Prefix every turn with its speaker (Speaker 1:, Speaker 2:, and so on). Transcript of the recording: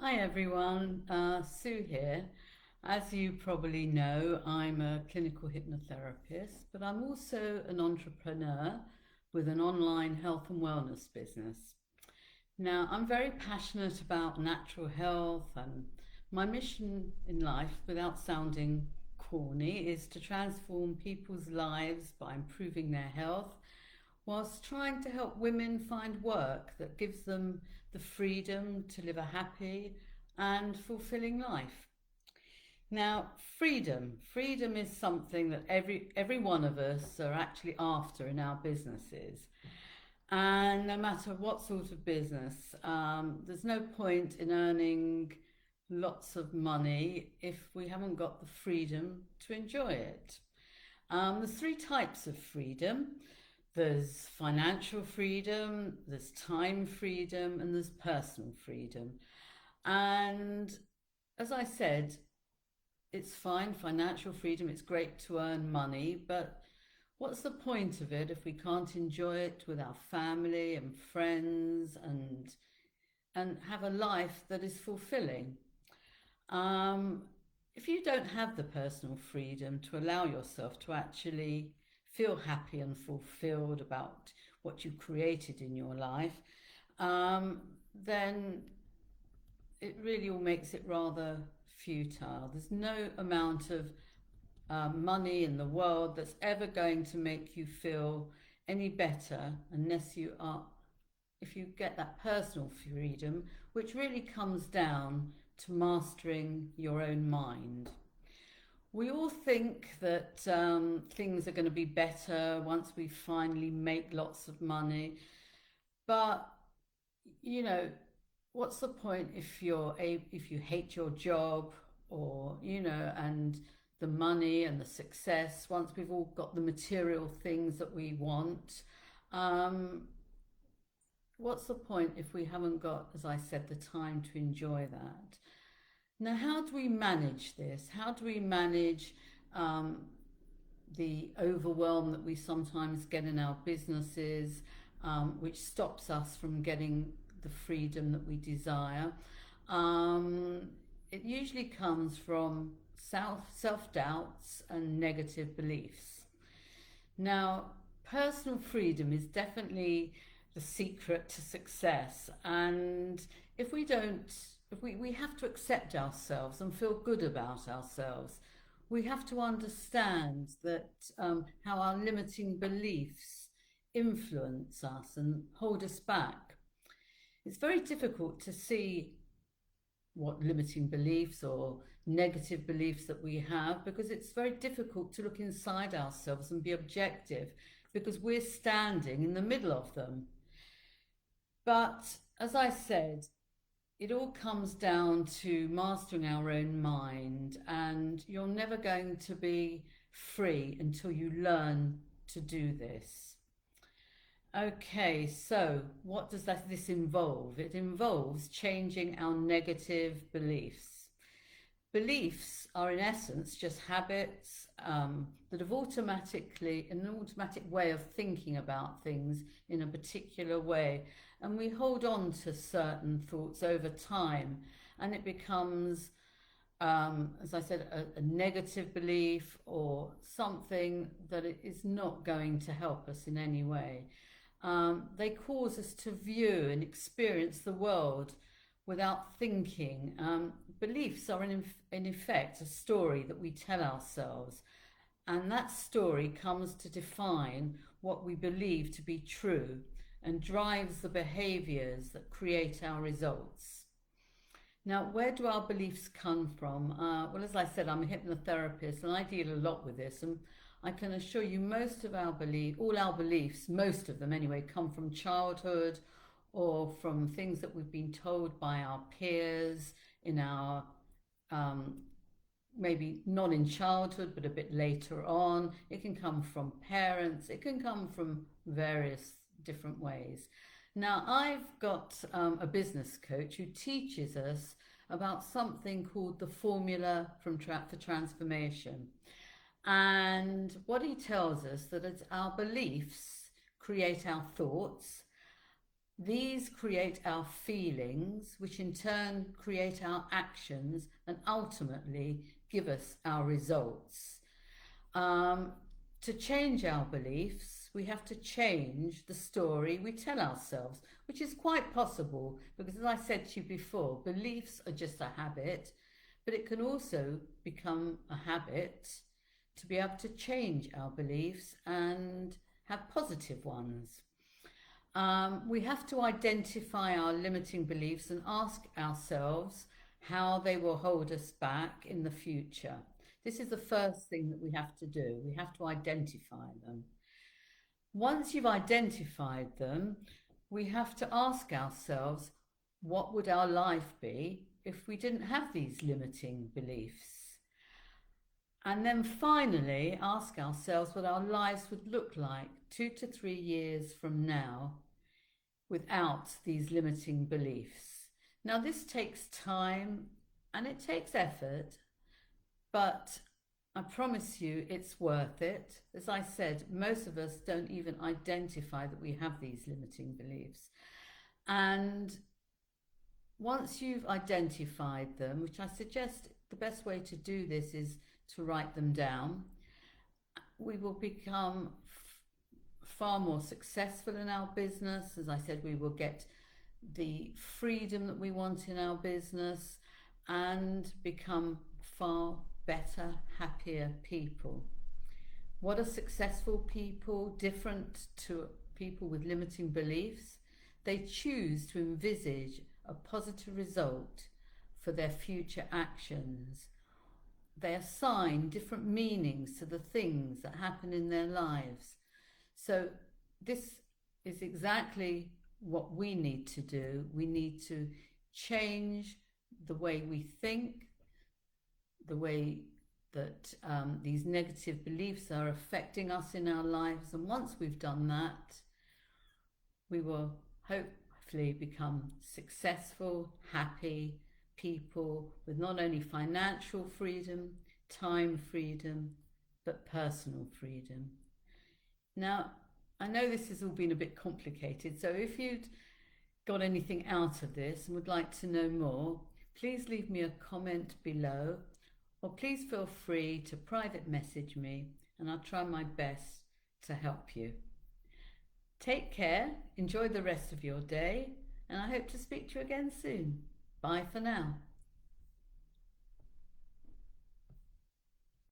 Speaker 1: Hi everyone, Sue here. As you probably know, I'm a clinical hypnotherapist, but I'm also an entrepreneur with an online health and wellness business. Now, I'm very passionate about natural health, and my mission in life, without sounding corny, is to transform people's lives by improving their health whilst trying to help women find work that gives them the freedom to live a happy and fulfilling life. Now, freedom is something that every one of us are actually after in our businesses. And no matter what sort of business, there's no point in earning lots of money if we haven't got the freedom to enjoy it. There's three types of freedom. There's financial freedom, there's time freedom, and there's personal freedom. And as I said, it's fine, financial freedom, it's great to earn money, but what's the point of it if we can't enjoy it with our family and friends and have a life that is fulfilling? Um, if you don't have the personal freedom to allow yourself to actually feel happy and fulfilled about what you created in your life, um, then it really all makes it rather futile. There's no amount of money in the world that's ever going to make you feel any better unless if you get that personal freedom, which really comes down to mastering your own mind. We all think that things are going to be better once we finally make lots of money, but you know, what's the point if you hate your job or and the money and the success once we've all got the material things that we want? Um, what's the point if we haven't got, as I said, the time to enjoy that? Now, how do we manage this? How do we manage um, the overwhelm that we sometimes get in our businesses, which stops us from getting the freedom that we desire? Um, it usually comes from self doubts and negative beliefs. Now, personal freedom is definitely the secret to success. And if we don't, if we have to accept ourselves and feel good about ourselves, we have to understand that how our limiting beliefs influence us and hold us back. It's very difficult to see what limiting beliefs or negative beliefs that we have because it's very difficult to look inside ourselves and be objective because we're standing in the middle of them. But as I said, it all comes down to mastering our own mind, and you're never going to be free until you learn to do this. Okay, so what does this involve? It involves changing our negative beliefs. Beliefs are, in essence, just habits that have an automatic way of thinking about things in a particular way. And we hold on to certain thoughts over time, and it becomes, as I said, a negative belief or something that it is not going to help us in any way. They cause us to view and experience the world without thinking. Beliefs are, in effect, a story that we tell ourselves, and that story comes to define what we believe to be true and drives the behaviors that create our results. Now, where do our beliefs come from? Well, as I said, I'm a hypnotherapist and I deal a lot with this. And I can assure you, all our beliefs, most of them anyway, come from childhood or from things that we've been told by our peers in our um, maybe not in childhood, but a bit later on. It can come from parents, it can come from various different ways. Now, I've got a business coach who teaches us about something called the formula for transformation. And what he tells us that it's our beliefs create our thoughts, These create our feelings, which in turn create our actions and ultimately give us our results. Um, to change our beliefs, we have to change the story we tell ourselves, which is quite possible because, as I said to you before, beliefs are just a habit, but it can also become a habit to be able to change our beliefs and have positive ones. We have to identify our limiting beliefs and ask ourselves how they will hold us back in the future. This is the first thing that we have to do. We have to identify them. Once you've identified them, we have to ask ourselves, what would our life be if we didn't have these limiting beliefs? And then finally, ask ourselves what our lives would look like 2 to 3 years from now without these limiting beliefs. Now, this takes time and it takes effort, but I promise you it's worth it. As I said, most of us don't even identify that we have these limiting beliefs. And once you've identified them, which I suggest the best way to do this is to write them down, we will become far more successful in our business. As I said, we will get the freedom that we want in our business and become far better, happier people. What are successful people different to people with limiting beliefs? They choose to envisage a positive result for their future actions. They assign different meanings to the things that happen in their lives. So, this is exactly what we need to do. We need to change the way we think, the way that these negative beliefs are affecting us in our lives. And once we've done that, we will hopefully become successful, happy people with not only financial freedom, time freedom, but personal freedom. Now, I know this has all been a bit complicated, so if you'd got anything out of this and would like to know more, please leave me a comment below, or please feel free to private message me and I'll try my best to help you. Take care, enjoy the rest of your day, and I hope to speak to you again soon. Bye for now.